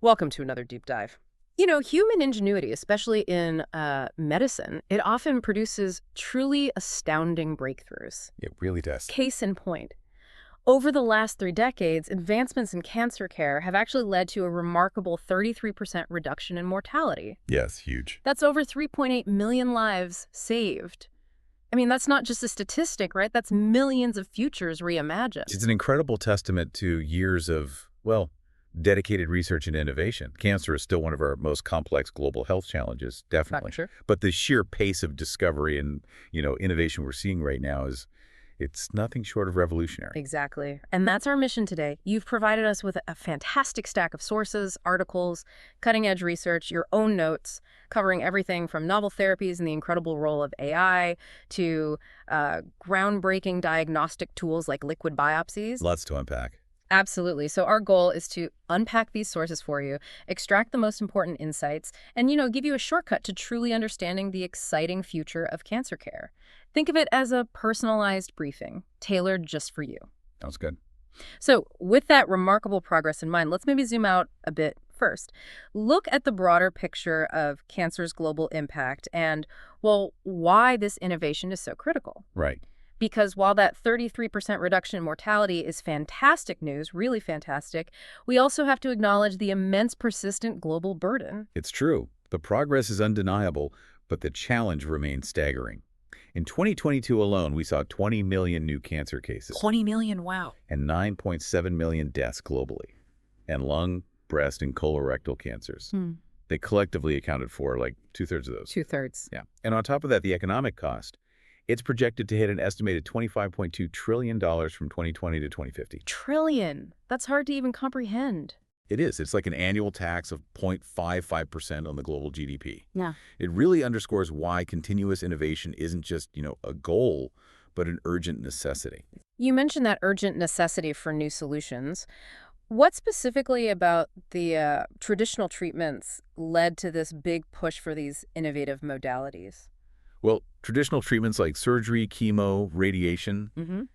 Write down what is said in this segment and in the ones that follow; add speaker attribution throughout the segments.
Speaker 1: Welcome to another deep dive. Human ingenuity, especially in medicine, it often produces truly astounding breakthroughs.
Speaker 2: It really does.
Speaker 1: Case in point, over the last 3 decades, advancements in cancer care have actually led to a remarkable 33% reduction in mortality.
Speaker 2: Yes, huge.
Speaker 1: That's over 3.8 million lives saved. I mean, that's not just a statistic, right? That's millions of futures reimagined.
Speaker 2: It's an incredible testament to years of, well, dedicated research and innovation. Cancer is still one of our most complex global health challenges, definitely.
Speaker 1: Sure.
Speaker 2: But the sheer pace of discovery and, innovation we're seeing right now it's nothing short of revolutionary.
Speaker 1: Exactly. And that's our mission today. You've provided us with a fantastic stack of sources, articles, cutting-edge research, your own notes, covering everything from novel therapies and the incredible role of AI to groundbreaking diagnostic tools like liquid biopsies.
Speaker 2: Lots to unpack.
Speaker 1: Absolutely. So our goal is to unpack these sources for you, extract the most important insights, and, give you a shortcut to truly understanding the exciting future of cancer care. Think of it as a personalized briefing, tailored just for you.
Speaker 2: Sounds good.
Speaker 1: So with that remarkable progress in mind, let's maybe zoom out a bit first. Look at the broader picture of cancer's global impact and, well, why this innovation is so critical.
Speaker 2: Right.
Speaker 1: Because while that 33% reduction in mortality is fantastic news, really fantastic, we also have to acknowledge the immense persistent global burden.
Speaker 2: It's true. The progress is undeniable, but the challenge remains staggering. In 2022 alone, we saw 20 million new cancer cases.
Speaker 1: 20 million, wow.
Speaker 2: And 9.7 million deaths globally. And lung, breast, and colorectal cancers. They collectively accounted for like 2/3 of those.
Speaker 1: 2/3.
Speaker 2: Yeah. And on top of that, the economic cost. It's projected to hit an estimated $25.2 trillion from 2020 to 2050.
Speaker 1: Trillion. That's hard to even comprehend.
Speaker 2: It is. It's like an annual tax of 0.55% on the global GDP.
Speaker 1: Yeah.
Speaker 2: It really underscores why continuous innovation isn't just, a goal, but an urgent necessity.
Speaker 1: You mentioned that urgent necessity for new solutions. What specifically about the traditional treatments led to this big push for these innovative modalities?
Speaker 2: Well, traditional treatments like surgery, chemo, radiation,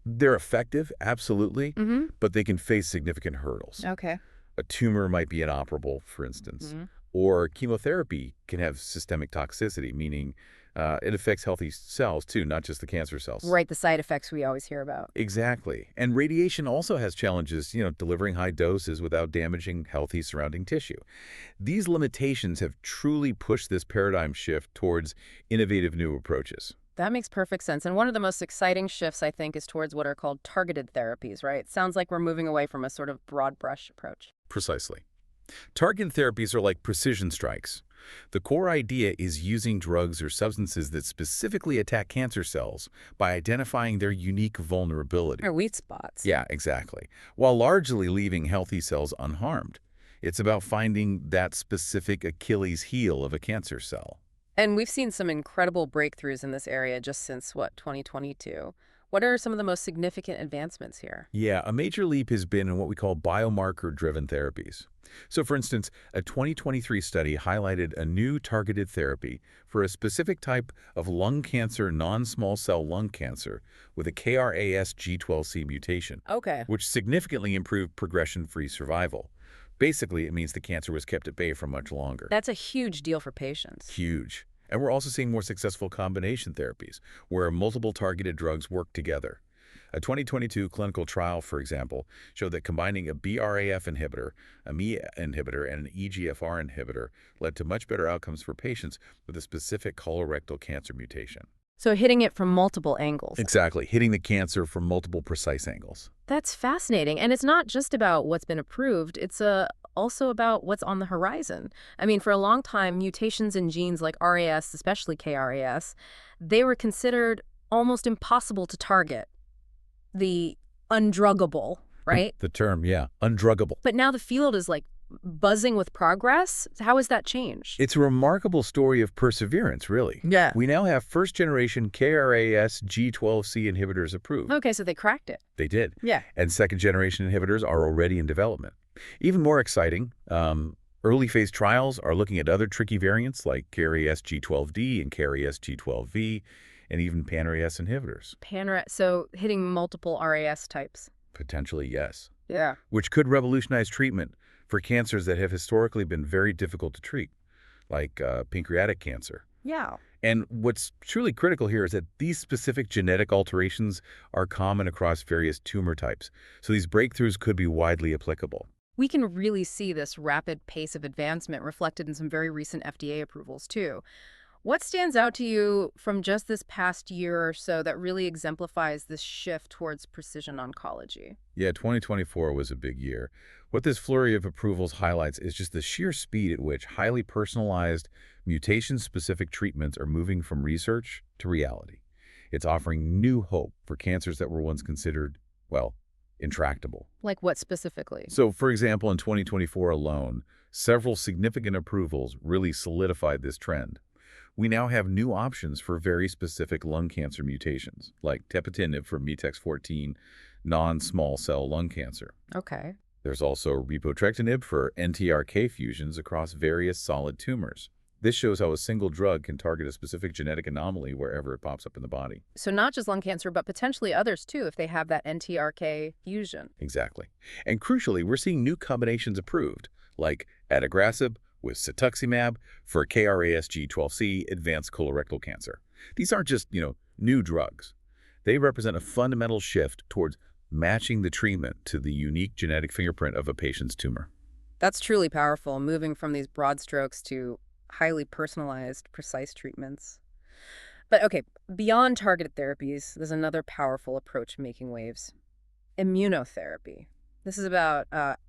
Speaker 2: they're effective, absolutely, but they can face significant hurdles.
Speaker 1: Okay.
Speaker 2: A tumor might be inoperable, for instance, or chemotherapy can have systemic toxicity, meaning it affects healthy cells too, not just the cancer cells.
Speaker 1: Right, the side effects we always hear about.
Speaker 2: Exactly. And radiation also has challenges, delivering high doses without damaging healthy surrounding tissue. These limitations have truly pushed this paradigm shift towards innovative new approaches.
Speaker 1: That makes perfect sense. And one of the most exciting shifts, I think, is towards what are called targeted therapies, right? It sounds like we're moving away from a sort of broad brush approach.
Speaker 2: Precisely. Targeted therapies are like precision strikes. The core idea is using drugs or substances that specifically attack cancer cells by identifying their unique vulnerability.
Speaker 1: Or weak spots.
Speaker 2: Yeah, exactly. While largely leaving healthy cells unharmed. It's about finding that specific Achilles heel of a cancer cell.
Speaker 1: And we've seen some incredible breakthroughs in this area just since, 2022. What are some of the most significant advancements here?
Speaker 2: Yeah, a major leap has been in what we call biomarker-driven therapies. So, for instance, a 2023 study highlighted a new targeted therapy for a specific type of lung cancer, non-small cell lung cancer, with a KRAS G12C mutation,
Speaker 1: Okay.
Speaker 2: which significantly improved progression-free survival. Basically, it means the cancer was kept at bay for much longer.
Speaker 1: That's a huge deal for patients.
Speaker 2: Huge. And we're also seeing more successful combination therapies, where multiple targeted drugs work together. A 2022 clinical trial, for example, showed that combining a BRAF inhibitor, a MEA inhibitor, and an EGFR inhibitor led to much better outcomes for patients with a specific colorectal cancer mutation.
Speaker 1: So hitting it from multiple angles.
Speaker 2: Exactly, hitting the cancer from multiple precise angles.
Speaker 1: That's fascinating. And it's not just about what's been approved. It's also about what's on the horizon. I mean, for a long time, mutations in genes like RAS, especially KRAS, they were considered almost impossible to target. The undruggable, right?
Speaker 2: The term, yeah, undruggable.
Speaker 1: But now the field is like buzzing with progress. How has that changed?
Speaker 2: It's a remarkable story of perseverance, really.
Speaker 1: Yeah.
Speaker 2: We now have first-generation KRAS G12C inhibitors approved.
Speaker 1: Okay, so they cracked it.
Speaker 2: They did.
Speaker 1: Yeah.
Speaker 2: And second-generation inhibitors are already in development. Even more exciting, early-phase trials are looking at other tricky variants like KRAS G12D and KRAS G12V, and even pan-RAS inhibitors.
Speaker 1: So hitting multiple RAS types.
Speaker 2: Potentially, yes.
Speaker 1: Yeah.
Speaker 2: Which could revolutionize treatment for cancers that have historically been very difficult to treat, like pancreatic cancer.
Speaker 1: Yeah.
Speaker 2: And what's truly critical here is that these specific genetic alterations are common across various tumor types, so these breakthroughs could be widely applicable.
Speaker 1: We can really see this rapid pace of advancement reflected in some very recent FDA approvals, too. What stands out to you from just this past year or so that really exemplifies this shift towards precision oncology?
Speaker 2: Yeah, 2024 was a big year. What this flurry of approvals highlights is just the sheer speed at which highly personalized, mutation-specific treatments are moving from research to reality. It's offering new hope for cancers that were once considered, well, intractable.
Speaker 1: Like what specifically?
Speaker 2: So, for example, in 2024 alone, several significant approvals really solidified this trend. We now have new options for very specific lung cancer mutations, like tepotinib for METEX14 non-small cell lung cancer.
Speaker 1: Okay.
Speaker 2: There's also repotrectinib for NTRK fusions across various solid tumors. This shows how a single drug can target a specific genetic anomaly wherever it pops up in the body.
Speaker 1: So not just lung cancer, but potentially others too, if they have that NTRK fusion.
Speaker 2: Exactly. And crucially, we're seeing new combinations approved, like adagrasib with cetuximab for KRAS G12C advanced colorectal cancer. These aren't just, new drugs. They represent a fundamental shift towards matching the treatment to the unique genetic fingerprint of a patient's tumor.
Speaker 1: That's truly powerful, moving from these broad strokes to highly personalized, precise treatments. But okay, beyond targeted therapies, there's another powerful approach making waves: immunotherapy. This is about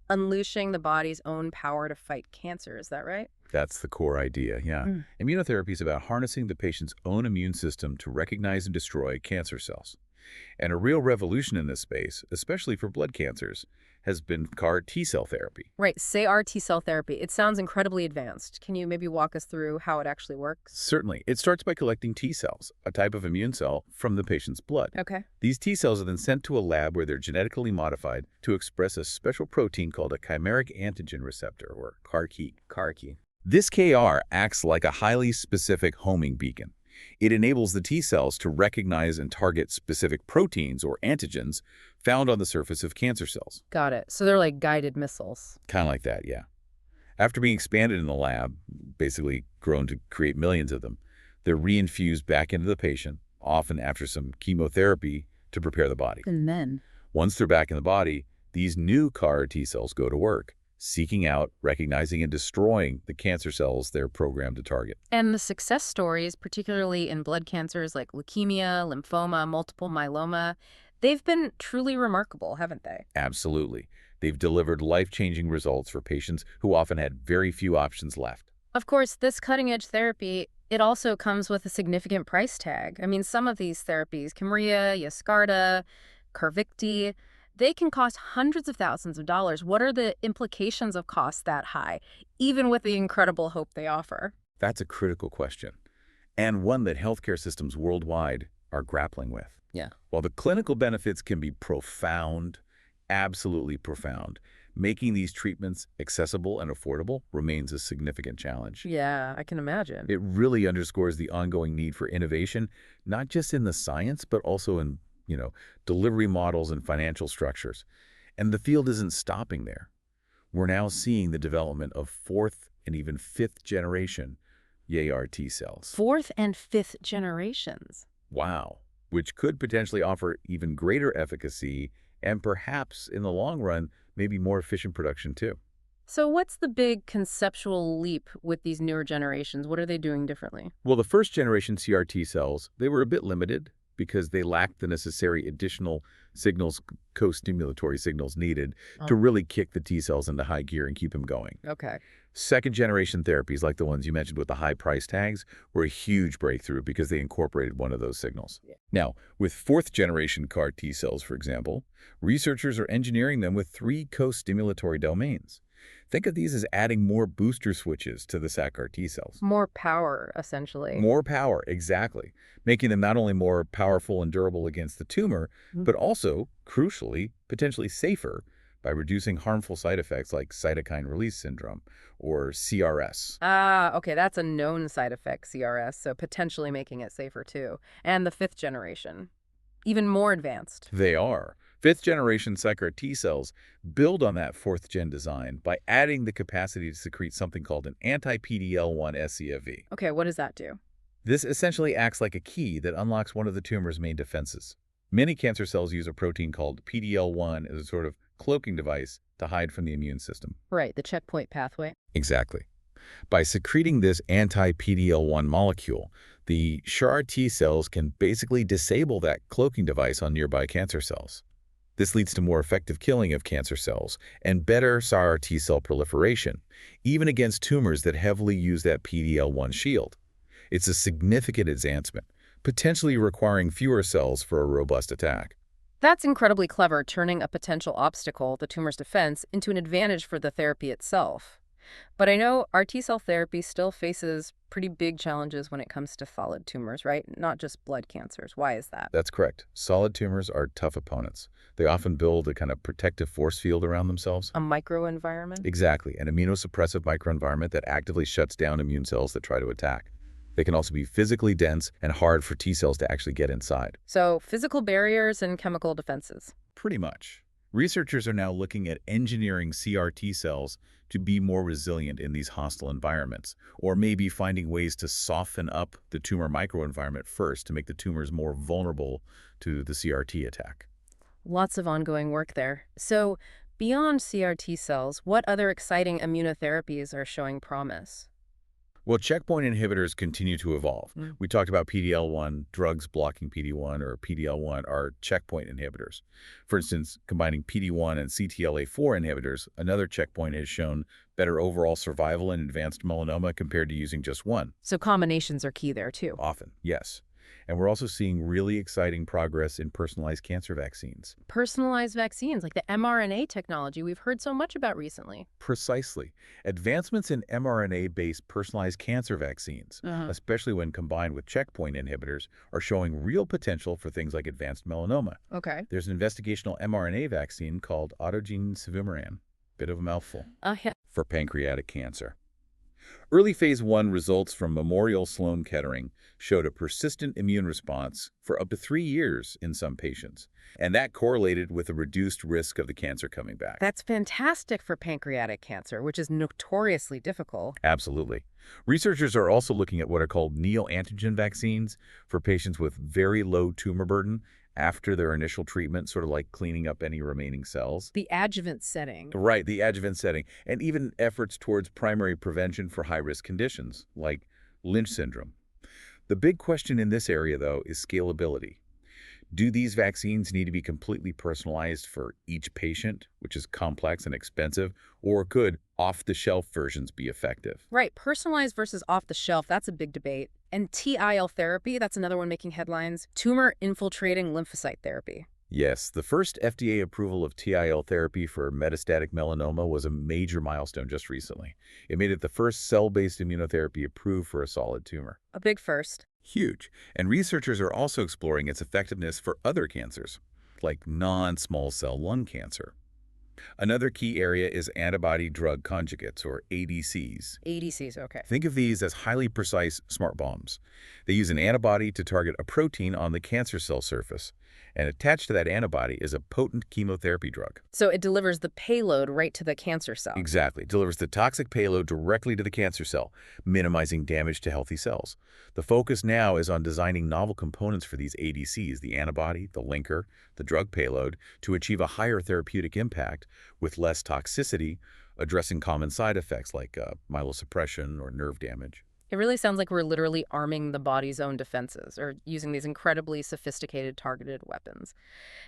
Speaker 1: unleashing the body's own power to fight cancer. Is that right?
Speaker 2: That's the core idea, yeah.
Speaker 1: Mm.
Speaker 2: Immunotherapy is about harnessing the patient's own immune system to recognize and destroy cancer cells. And a real revolution in this space, especially for blood cancers, has been CAR T-cell therapy.
Speaker 1: Right, CAR T-cell therapy. It sounds incredibly advanced. Can you maybe walk us through how it actually works?
Speaker 2: Certainly. It starts by collecting T cells, a type of immune cell, from the patient's blood.
Speaker 1: Okay.
Speaker 2: These T cells are then sent to a lab where they're genetically modified to express a special protein called a chimeric antigen receptor, or CAR-K. CAR-K. This KR acts like a highly specific homing beacon. It enables the T cells to recognize and target specific proteins or antigens found on the surface of cancer cells.
Speaker 1: Got it. So they're like guided missiles.
Speaker 2: Kind of like that, yeah. After being expanded in the lab, basically grown to create millions of them, they're reinfused back into the patient, often after some chemotherapy to prepare the body.
Speaker 1: And then?
Speaker 2: Once they're back in the body, these new CAR T cells go to work, seeking out, recognizing, and destroying the cancer cells they're programmed to target.
Speaker 1: And the success stories, particularly in blood cancers like leukemia, lymphoma, multiple myeloma, they've been truly remarkable, haven't they?
Speaker 2: Absolutely. They've delivered life-changing results for patients who often had very few options left.
Speaker 1: Of course, this cutting-edge therapy, it also comes with a significant price tag. I mean, some of these therapies, Kymriah, Yescarta, Carvykti, they can cost hundreds of thousands of dollars. What are the implications of costs that high, even with the incredible hope they offer?
Speaker 2: That's a critical question, and one that healthcare systems worldwide are grappling with.
Speaker 1: Yeah.
Speaker 2: While the clinical benefits can be profound, absolutely profound, making these treatments accessible and affordable remains a significant challenge.
Speaker 1: Yeah, I can imagine.
Speaker 2: It really underscores the ongoing need for innovation, not just in the science, but also in delivery models and financial structures. And the field isn't stopping there. We're now seeing the development of fourth and even fifth generation YAR T cells.
Speaker 1: Fourth and fifth generations.
Speaker 2: Wow. Which could potentially offer even greater efficacy and perhaps, in the long run, maybe more efficient production too.
Speaker 1: So what's the big conceptual leap with these newer generations? What are they doing differently?
Speaker 2: Well, the first generation CRT cells, they were a bit limited because they lacked the necessary additional signals, co-stimulatory signals needed to really kick the T cells into high gear and keep them going.
Speaker 1: Okay.
Speaker 2: Second generation therapies, like the ones you mentioned with the high price tags, were a huge breakthrough because they incorporated one of those signals.
Speaker 1: Yeah.
Speaker 2: Now, with fourth generation CAR T cells, for example, researchers are engineering them with 3 co-stimulatory domains. Think of these as adding more booster switches to the SAC-CAR T cells.
Speaker 1: More power, essentially.
Speaker 2: More power, exactly. Making them not only more powerful and durable against the tumor, but also, crucially, potentially safer by reducing harmful side effects like cytokine release syndrome or CRS.
Speaker 1: Ah, okay, that's a known side effect, CRS, so potentially making it safer too. And the fifth generation, even more advanced.
Speaker 2: They are. Fifth-generation Cycra T cells build on that fourth-gen design by adding the capacity to secrete something called an anti-PD-L1 scFv.
Speaker 1: Okay, what does that do?
Speaker 2: This essentially acts like a key that unlocks one of the tumor's main defenses. Many cancer cells use a protein called PD-L1 as a sort of cloaking device to hide from the immune system.
Speaker 1: Right, the checkpoint pathway.
Speaker 2: Exactly. By secreting this anti-PD-L1 molecule, the SHAR T cells can basically disable that cloaking device on nearby cancer cells. This leads to more effective killing of cancer cells and better SAR T cell proliferation, even against tumors that heavily use that PD-L1 shield. It's a significant advancement, potentially requiring fewer cells for a robust attack.
Speaker 1: That's incredibly clever, turning a potential obstacle, the tumor's defense, into an advantage for the therapy itself. But I know our T-cell therapy still faces pretty big challenges when it comes to solid tumors, right? Not just blood cancers. Why is that?
Speaker 2: That's correct. Solid tumors are tough opponents. They often build a kind of protective force field around themselves.
Speaker 1: A microenvironment?
Speaker 2: Exactly, an immunosuppressive microenvironment that actively shuts down immune cells that try to attack. They can also be physically dense and hard for T cells to actually get inside.
Speaker 1: So physical barriers and chemical defenses.
Speaker 2: Pretty much. Researchers are now looking at engineering CRT cells to be more resilient in these hostile environments, or maybe finding ways to soften up the tumor microenvironment first to make the tumors more vulnerable to the CRT attack.
Speaker 1: Lots of ongoing work there. So beyond CRT cells, what other exciting immunotherapies are showing promise?
Speaker 2: Well, checkpoint inhibitors continue to evolve. We talked about PD-L1, drugs blocking PD-1 or PD-L1 are checkpoint inhibitors. For instance, combining PD-1 and CTLA-4 inhibitors, another checkpoint has shown better overall survival in advanced melanoma compared to using just one.
Speaker 1: So combinations are key there too.
Speaker 2: Often, yes. And we're also seeing really exciting progress in personalized cancer vaccines.
Speaker 1: Personalized vaccines, like the mRNA technology we've heard so much about recently.
Speaker 2: Precisely. Advancements in mRNA-based personalized cancer vaccines, especially when combined with checkpoint inhibitors, are showing real potential for things like advanced melanoma.
Speaker 1: Okay.
Speaker 2: There's an investigational mRNA vaccine called autogene cevumeran, bit of a mouthful,
Speaker 1: Yeah.
Speaker 2: for pancreatic cancer. Early phase 1 results from Memorial Sloan Kettering showed a persistent immune response for up to 3 years in some patients, and that correlated with a reduced risk of the cancer coming back.
Speaker 1: That's fantastic for pancreatic cancer, which is notoriously difficult.
Speaker 2: Absolutely. Researchers are also looking at what are called neoantigen vaccines for patients with very low tumor burden after their initial treatment, sort of like cleaning up any remaining cells.
Speaker 1: The adjuvant setting.
Speaker 2: Right, the adjuvant setting, and even efforts towards primary prevention for high-risk conditions, like Lynch syndrome. The big question in this area, though, is scalability. Do these vaccines need to be completely personalized for each patient, which is complex and expensive, or could off-the-shelf versions be effective?
Speaker 1: Right, personalized versus off the shelf, that's a big debate. And TIL therapy, that's another one making headlines. Tumor-infiltrating lymphocyte therapy.
Speaker 2: Yes, the first FDA approval of TIL therapy for metastatic melanoma was a major milestone just recently. It made it the first cell-based immunotherapy approved for a solid tumor.
Speaker 1: A big first.
Speaker 2: Huge. And researchers are also exploring its effectiveness for other cancers, like non-small cell lung cancer. Another key area is antibody-drug conjugates, or ADCs.
Speaker 1: ADCs, okay.
Speaker 2: Think of these as highly precise smart bombs. They use an antibody to target a protein on the cancer cell surface, and attached to that antibody is a potent chemotherapy drug.
Speaker 1: So it delivers the payload right to the cancer cell.
Speaker 2: Exactly. Delivers the toxic payload directly to the cancer cell, minimizing damage to healthy cells. The focus now is on designing novel components for these ADCs, the antibody, the linker, the drug payload, to achieve a higher therapeutic impact with less toxicity, addressing common side effects like myelosuppression or nerve damage.
Speaker 1: It really sounds like we're literally arming the body's own defenses, or using these incredibly sophisticated targeted weapons.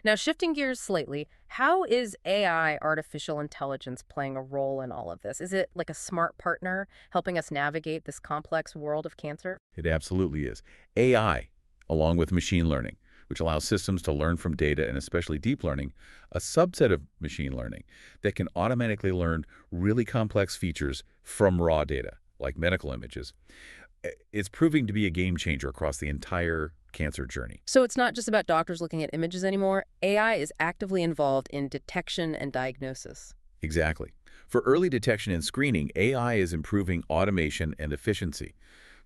Speaker 1: Now, shifting gears slightly, how is AI, artificial intelligence, playing a role in all of this? Is it like a smart partner helping us navigate this complex world of cancer?
Speaker 2: It absolutely is. AI, along with machine learning, which allows systems to learn from data, and especially deep learning, a subset of machine learning that can automatically learn really complex features from raw data, like medical images. It's proving to be a game changer across the entire cancer journey.
Speaker 1: So it's not just about doctors looking at images anymore. AI is actively involved in detection and diagnosis.
Speaker 2: Exactly. For early detection and screening, AI is improving automation and efficiency.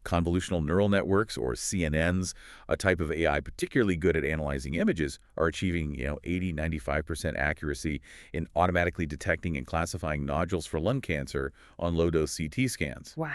Speaker 2: Convolutional neural networks, or CNNs, a type of AI particularly good at analyzing images, are achieving 80–95% accuracy in automatically detecting and classifying nodules for lung cancer on low-dose CT scans.
Speaker 1: Wow.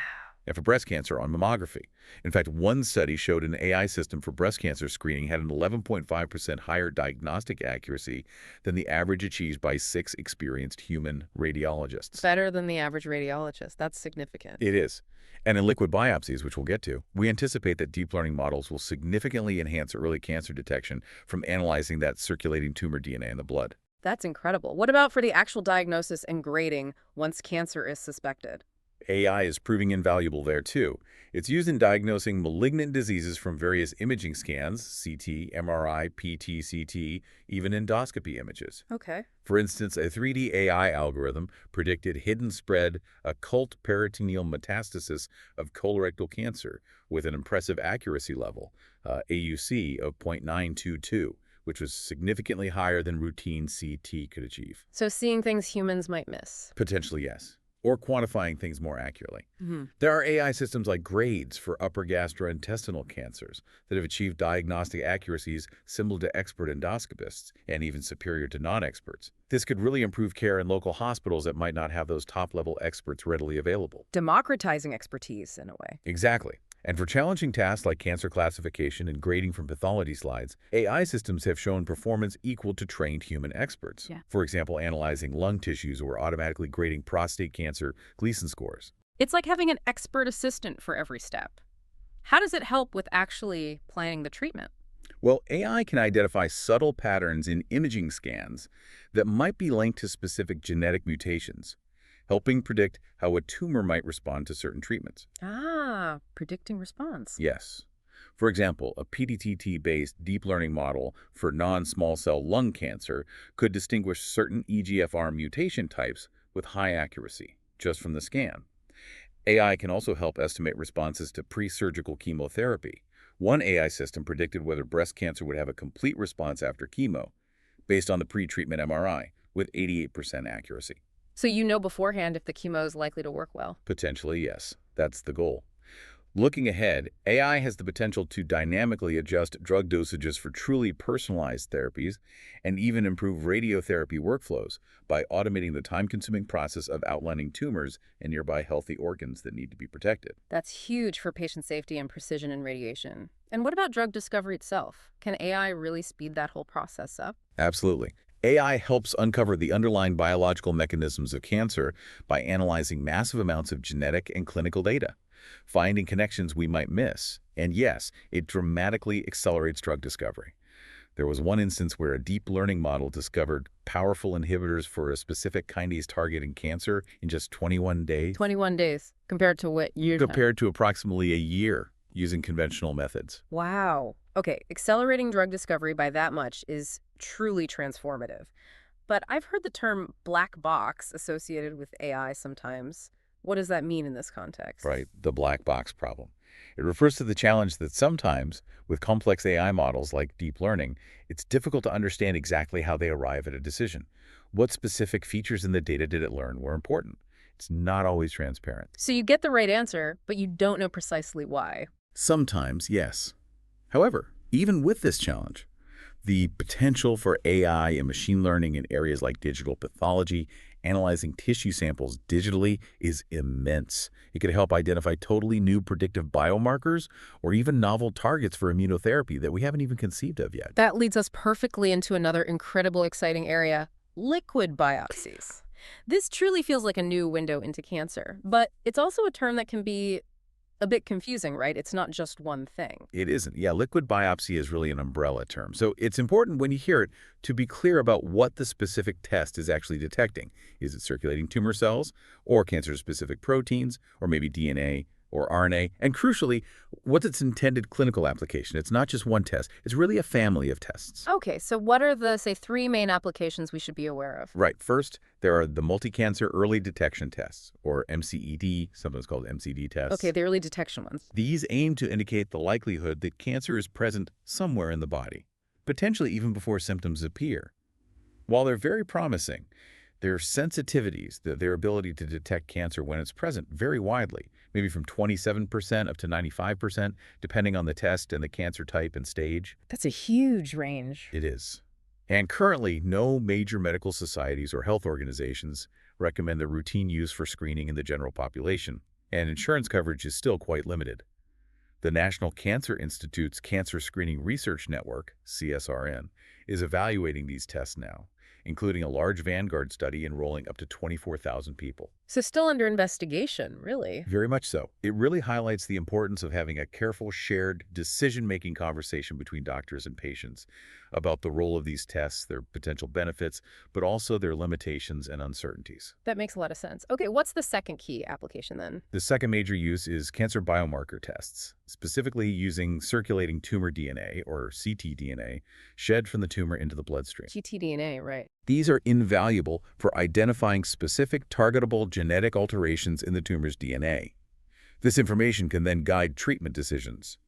Speaker 2: And for breast cancer on mammography. In fact, one study showed an AI system for breast cancer screening had an 11.5% higher diagnostic accuracy than the average achieved by 6 experienced human radiologists.
Speaker 1: Better than the average radiologist. That's significant.
Speaker 2: It is. And in liquid biopsies, which we'll get to, we anticipate that deep learning models will significantly enhance early cancer detection from analyzing that circulating tumor DNA in the blood.
Speaker 1: That's incredible. What about for the actual diagnosis and grading once cancer is suspected?
Speaker 2: AI is proving invaluable there, too. It's used in diagnosing malignant diseases from various imaging scans, CT, MRI, PT, CT, even endoscopy images.
Speaker 1: Okay.
Speaker 2: For instance, a 3D AI algorithm predicted hidden spread occult peritoneal metastasis of colorectal cancer with an impressive accuracy level, AUC of 0.922, which was significantly higher than routine CT could achieve.
Speaker 1: So seeing things humans might miss.
Speaker 2: Potentially, yes. Or quantifying things more accurately.
Speaker 1: Mm-hmm.
Speaker 2: There are AI systems like grades for upper gastrointestinal cancers that have achieved diagnostic accuracies similar to expert endoscopists and even superior to non-experts. This could really improve care in local hospitals that might not have those top-level experts readily available.
Speaker 1: Democratizing expertise in a way.
Speaker 2: Exactly. And for challenging tasks like cancer classification and grading from pathology slides, AI systems have shown performance equal to trained human experts.
Speaker 1: Yeah.
Speaker 2: For example, analyzing lung tissues or automatically grading prostate cancer Gleason scores.
Speaker 1: It's like having an expert assistant for every step. How does it help with actually planning the treatment?
Speaker 2: Well, AI can identify subtle patterns in imaging scans that might be linked to specific genetic mutations, helping predict how a tumor might respond to certain treatments.
Speaker 1: Ah, predicting response.
Speaker 2: Yes. For example, a PDTT-based deep learning model for non-small cell lung cancer could distinguish certain EGFR mutation types with high accuracy just from the scan. AI can also help estimate responses to pre-surgical chemotherapy. One AI system predicted whether breast cancer would have a complete response after chemo based on the pre-treatment MRI with 88% accuracy.
Speaker 1: So you know beforehand if the chemo is likely to work well.
Speaker 2: Potentially, yes. That's the goal. Looking ahead, AI has the potential to dynamically adjust drug dosages for truly personalized therapies and even improve radiotherapy workflows by automating the time-consuming process of outlining tumors and nearby healthy organs that need to be protected.
Speaker 1: That's huge for patient safety and precision in radiation. And what about drug discovery itself? Can AI really speed that whole process up?
Speaker 2: Absolutely. AI helps uncover the underlying biological mechanisms of cancer by analyzing massive amounts of genetic and clinical data, finding connections we might miss. And yes, it dramatically accelerates drug discovery. There was one instance where a deep learning model discovered powerful inhibitors for a specific kinase target in cancer in just 21 days.
Speaker 1: 21 days compared to what year time?
Speaker 2: Compared to approximately a year using conventional methods.
Speaker 1: Wow. Okay, accelerating drug discovery by that much is truly transformative. But I've heard the term black box associated with AI sometimes. What does that mean in this context?
Speaker 2: Right, the black box problem. It refers to the challenge that sometimes, with complex AI models like deep learning, it's difficult to understand exactly how they arrive at a decision. What specific features in the data did it learn were important? It's not always transparent.
Speaker 1: So you get the right answer, but you don't know precisely why.
Speaker 2: Sometimes, yes. However, even with this challenge, the potential for AI and machine learning in areas like digital pathology, analyzing tissue samples digitally, is immense. It could help identify totally new predictive biomarkers or even novel targets for immunotherapy that we haven't even conceived of yet.
Speaker 1: That leads us perfectly into another incredible, exciting area, liquid biopsies. This truly feels like a new window into cancer, but it's also a term that can be a bit confusing, right? It's not just one thing.
Speaker 2: It isn't. Yeah, liquid biopsy is really an umbrella term. So it's important when you hear it to be clear about what the specific test is actually detecting. Is it circulating tumor cells or cancer-specific proteins or maybe DNA or RNA? And crucially, what's its intended clinical application? It's not just one test. It's really a family of tests.
Speaker 1: Okay, so what are the, say, 3 main applications we should be aware of?
Speaker 2: Right. First, there are the multi-cancer early detection tests, or MCED, sometimes called MCD tests.
Speaker 1: Okay, the early detection ones.
Speaker 2: These aim to indicate the likelihood that cancer is present somewhere in the body, potentially even before symptoms appear. While they're very promising, Their sensitivities, their ability to detect cancer when it's present, vary widely, maybe from 27% up to 95%, depending on the test and the cancer type and stage.
Speaker 1: That's a huge range.
Speaker 2: It is. And currently, no major medical societies or health organizations recommend the routine use for screening in the general population, and insurance coverage is still quite limited. The National Cancer Institute's Cancer Screening Research Network, CSRN, is evaluating these tests now, including a large Vanguard study enrolling up to 24,000 people.
Speaker 1: So still under investigation, really.
Speaker 2: Very much so. It really highlights the importance of having a careful, shared, decision-making conversation between doctors and patients about the role of these tests, their potential benefits, but also their limitations and uncertainties.
Speaker 1: That makes a lot of sense. Okay, what's the second key application then?
Speaker 2: The second major use is cancer biomarker tests, specifically using circulating tumor DNA, or ctDNA, shed from the tumor into the bloodstream.
Speaker 1: ctDNA, right.
Speaker 2: These are invaluable for identifying specific targetable genetic alterations in the tumor's DNA. This information can then guide treatment decisions.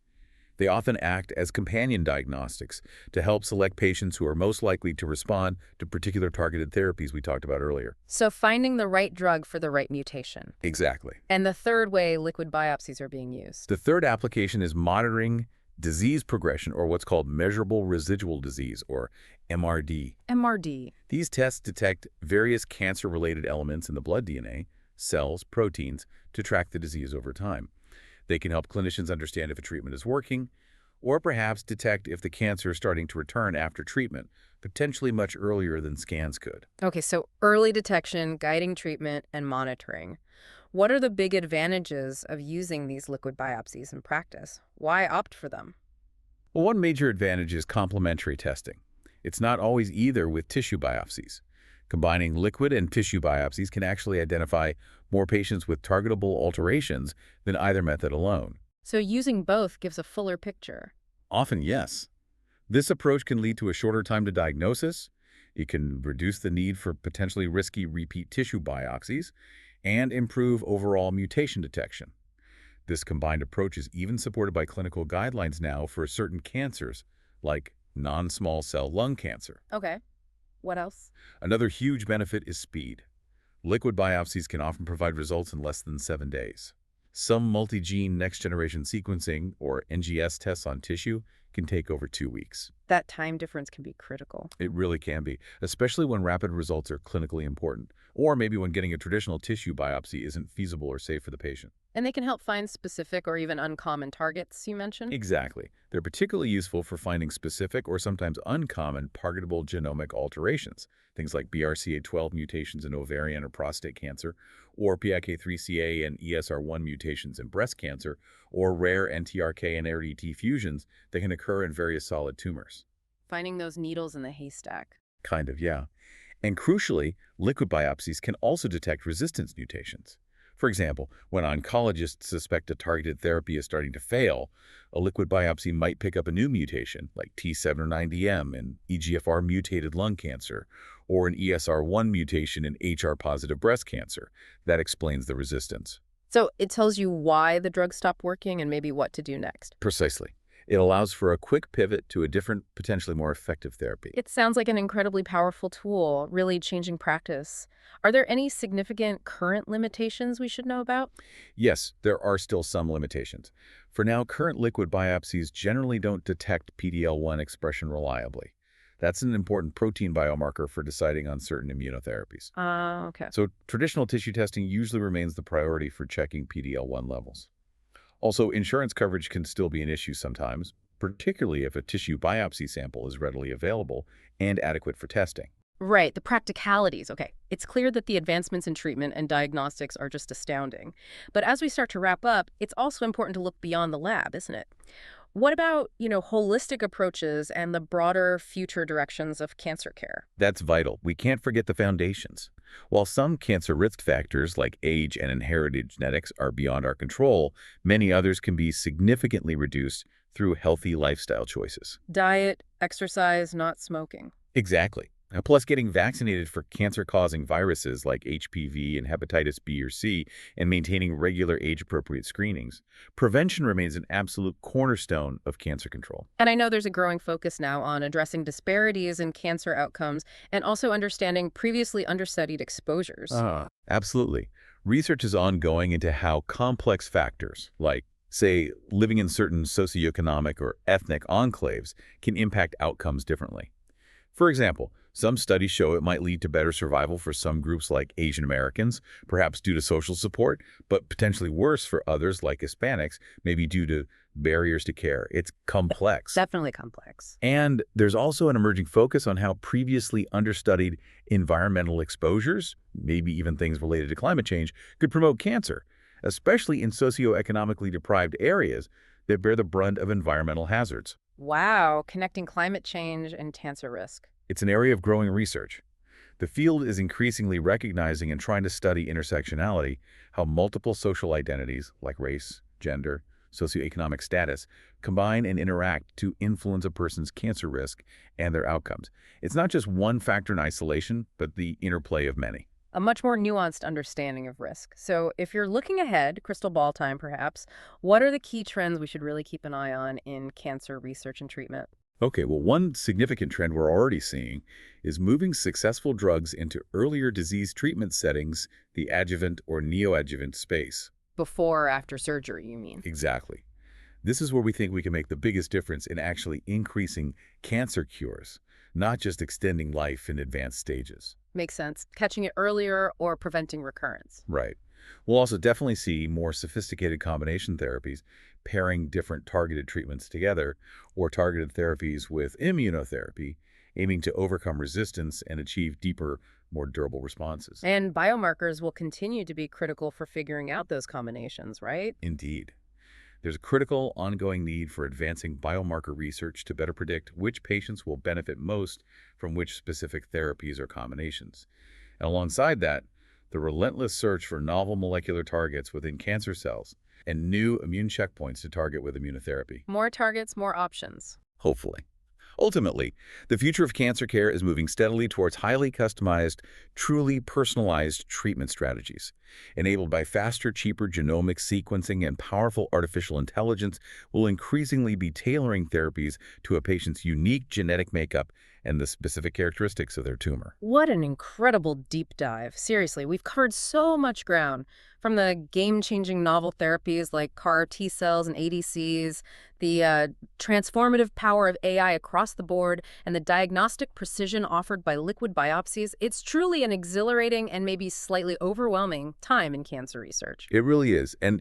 Speaker 2: They often act as companion diagnostics to help select patients who are most likely to respond to particular targeted therapies we talked about earlier.
Speaker 1: So finding the right drug for the right mutation.
Speaker 2: Exactly.
Speaker 1: And the third way liquid biopsies are being used.
Speaker 2: The third application is monitoring disease progression, or what's called measurable residual disease, or MRD.
Speaker 1: MRD.
Speaker 2: These tests detect various cancer-related elements in the blood DNA, cells, proteins, to track the disease over time. They can help clinicians understand if a treatment is working, or perhaps detect if the cancer is starting to return after treatment, potentially much earlier than scans could.
Speaker 1: Okay, so early detection, guiding treatment, and monitoring. What are the big advantages of using these liquid biopsies in practice? Why opt for them?
Speaker 2: Well, one major advantage is complementary testing. It's not always either with tissue biopsies. Combining liquid and tissue biopsies can actually identify more patients with targetable alterations than either method alone.
Speaker 1: So using both gives a fuller picture.
Speaker 2: Often, yes. This approach can lead to a shorter time to diagnosis. It can reduce the need for potentially risky repeat tissue biopsies and improve overall mutation detection. This combined approach is even supported by clinical guidelines now for certain cancers, like non-small cell lung cancer.
Speaker 1: Okay. What else?
Speaker 2: Another huge benefit is speed. Liquid biopsies can often provide results in less than 7 days. Some multi-gene next-generation sequencing, or NGS tests on tissue, can take over 2 weeks.
Speaker 1: That time difference can be critical.
Speaker 2: It really can be, especially when rapid results are clinically important, or maybe when getting a traditional tissue biopsy isn't feasible or safe for the patient.
Speaker 1: And they can help find specific or even uncommon targets, you mentioned?
Speaker 2: Exactly. They're particularly useful for finding specific or sometimes uncommon targetable genomic alterations, things like BRCA12 mutations in ovarian or prostate cancer, or PIK3CA and ESR1 mutations in breast cancer, or rare NTRK and RDT fusions that can occur in various solid tumors.
Speaker 1: Finding those needles in the haystack.
Speaker 2: Kind of, yeah. And crucially, liquid biopsies can also detect resistance mutations. For example, when oncologists suspect a targeted therapy is starting to fail, a liquid biopsy might pick up a new mutation, like T7 or 9DM in EGFR-mutated lung cancer, or an ESR1 mutation in HR-positive breast cancer. That explains the resistance.
Speaker 1: So it tells you why the drug stopped working and maybe what to do next.
Speaker 2: Precisely. It allows for a quick pivot to a different, potentially more effective therapy.
Speaker 1: It sounds like an incredibly powerful tool, really changing practice. Are there any significant current limitations we should know about?
Speaker 2: Yes, there are still some limitations. For now, current liquid biopsies generally don't detect PD-L1 expression reliably. That's an important protein biomarker for deciding on certain immunotherapies.
Speaker 1: Okay.
Speaker 2: So traditional tissue testing usually remains the priority for checking PD-L1 levels. Also, insurance coverage can still be an issue sometimes, particularly if a tissue biopsy sample is readily available and adequate for testing.
Speaker 1: Right, the practicalities. Okay, it's clear that the advancements in treatment and diagnostics are just astounding. But as we start to wrap up, it's also important to look beyond the lab, isn't it? What about, holistic approaches and the broader future directions of cancer care?
Speaker 2: That's vital. We can't forget the foundations. While some cancer risk factors like age and inherited genetics are beyond our control, many others can be significantly reduced through healthy lifestyle choices.
Speaker 1: Diet, exercise, not smoking.
Speaker 2: Exactly. Plus, getting vaccinated for cancer-causing viruses like HPV and hepatitis B or C and maintaining regular age-appropriate screenings. Prevention remains an absolute cornerstone of cancer control.
Speaker 1: And I know there's a growing focus now on addressing disparities in cancer outcomes and also understanding previously understudied exposures.
Speaker 2: Absolutely. Research is ongoing into how complex factors, like, say, living in certain socioeconomic or ethnic enclaves, can impact outcomes differently. For example, some studies show it might lead to better survival for some groups like Asian Americans, perhaps due to social support, but potentially worse for others like Hispanics, maybe due to barriers to care. It's complex.
Speaker 1: Definitely complex.
Speaker 2: And there's also an emerging focus on how previously understudied environmental exposures, maybe even things related to climate change, could promote cancer, especially in socioeconomically deprived areas that bear the brunt of environmental hazards.
Speaker 1: Wow, connecting climate change and cancer risk.
Speaker 2: It's an area of growing research. The field is increasingly recognizing and trying to study intersectionality, how multiple social identities like race, gender, socioeconomic status combine and interact to influence a person's cancer risk and their outcomes. It's not just one factor in isolation, but the interplay of many.
Speaker 1: A much more nuanced understanding of risk. So if you're looking ahead, crystal ball time perhaps, what are the key trends we should really keep an eye on in cancer research and treatment?
Speaker 2: Okay, well, one significant trend we're already seeing is moving successful drugs into earlier disease treatment settings, the adjuvant or neoadjuvant space.
Speaker 1: Before or after surgery, you mean?
Speaker 2: Exactly. This is where we think we can make the biggest difference in actually increasing cancer cures, not just extending life in advanced stages.
Speaker 1: Makes sense. Catching it earlier or preventing recurrence.
Speaker 2: Right. We'll also definitely see more sophisticated combination therapies, pairing different targeted treatments together, or targeted therapies with immunotherapy, aiming to overcome resistance and achieve deeper, more durable responses.
Speaker 1: And biomarkers will continue to be critical for figuring out those combinations, right?
Speaker 2: Indeed. There's a critical, ongoing need for advancing biomarker research to better predict which patients will benefit most from which specific therapies or combinations. And alongside that, the relentless search for novel molecular targets within cancer cells and new immune checkpoints to target with immunotherapy.
Speaker 1: More targets, more options.
Speaker 2: Hopefully. Ultimately, the future of cancer care is moving steadily towards highly customized, truly personalized treatment strategies. Enabled by faster, cheaper genomic sequencing and powerful artificial intelligence, will increasingly be tailoring therapies to a patient's unique genetic makeup and the specific characteristics of their tumor.
Speaker 1: What an incredible deep dive. Seriously, we've covered so much ground. From the game-changing novel therapies like CAR T cells and ADCs, the transformative power of AI across the board, and the diagnostic precision offered by liquid biopsies, it's truly an exhilarating and maybe slightly overwhelming time in cancer research.
Speaker 2: It really is. And,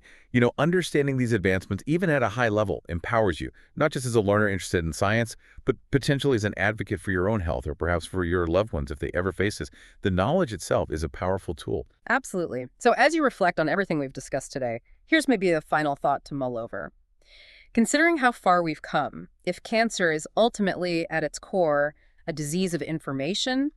Speaker 2: understanding these advancements, even at a high level, empowers you, not just as a learner interested in science, but potentially as an advocate for your own health or perhaps for your loved ones if they ever face this. The knowledge itself is a powerful tool.
Speaker 1: Absolutely. So as you reflect on everything we've discussed today, here's maybe a final thought to mull over. Considering how far we've come, if cancer is ultimately at its core a disease of information,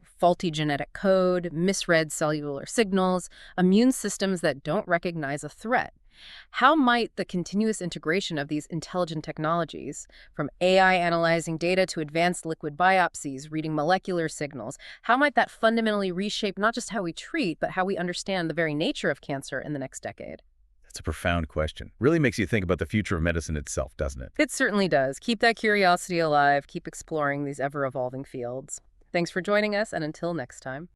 Speaker 1: faulty genetic code, misread cellular signals, immune systems that don't recognize a threat, how might the continuous integration of these intelligent technologies, from AI analyzing data to advanced liquid biopsies, reading molecular signals, how might that fundamentally reshape not just how we treat, but how we understand the very nature of cancer in the next decade?
Speaker 2: That's a profound question. Really makes you think about the future of medicine itself, doesn't it?
Speaker 1: It certainly does. Keep that curiosity alive. Keep exploring these ever-evolving fields. Thanks for joining us, and until next time.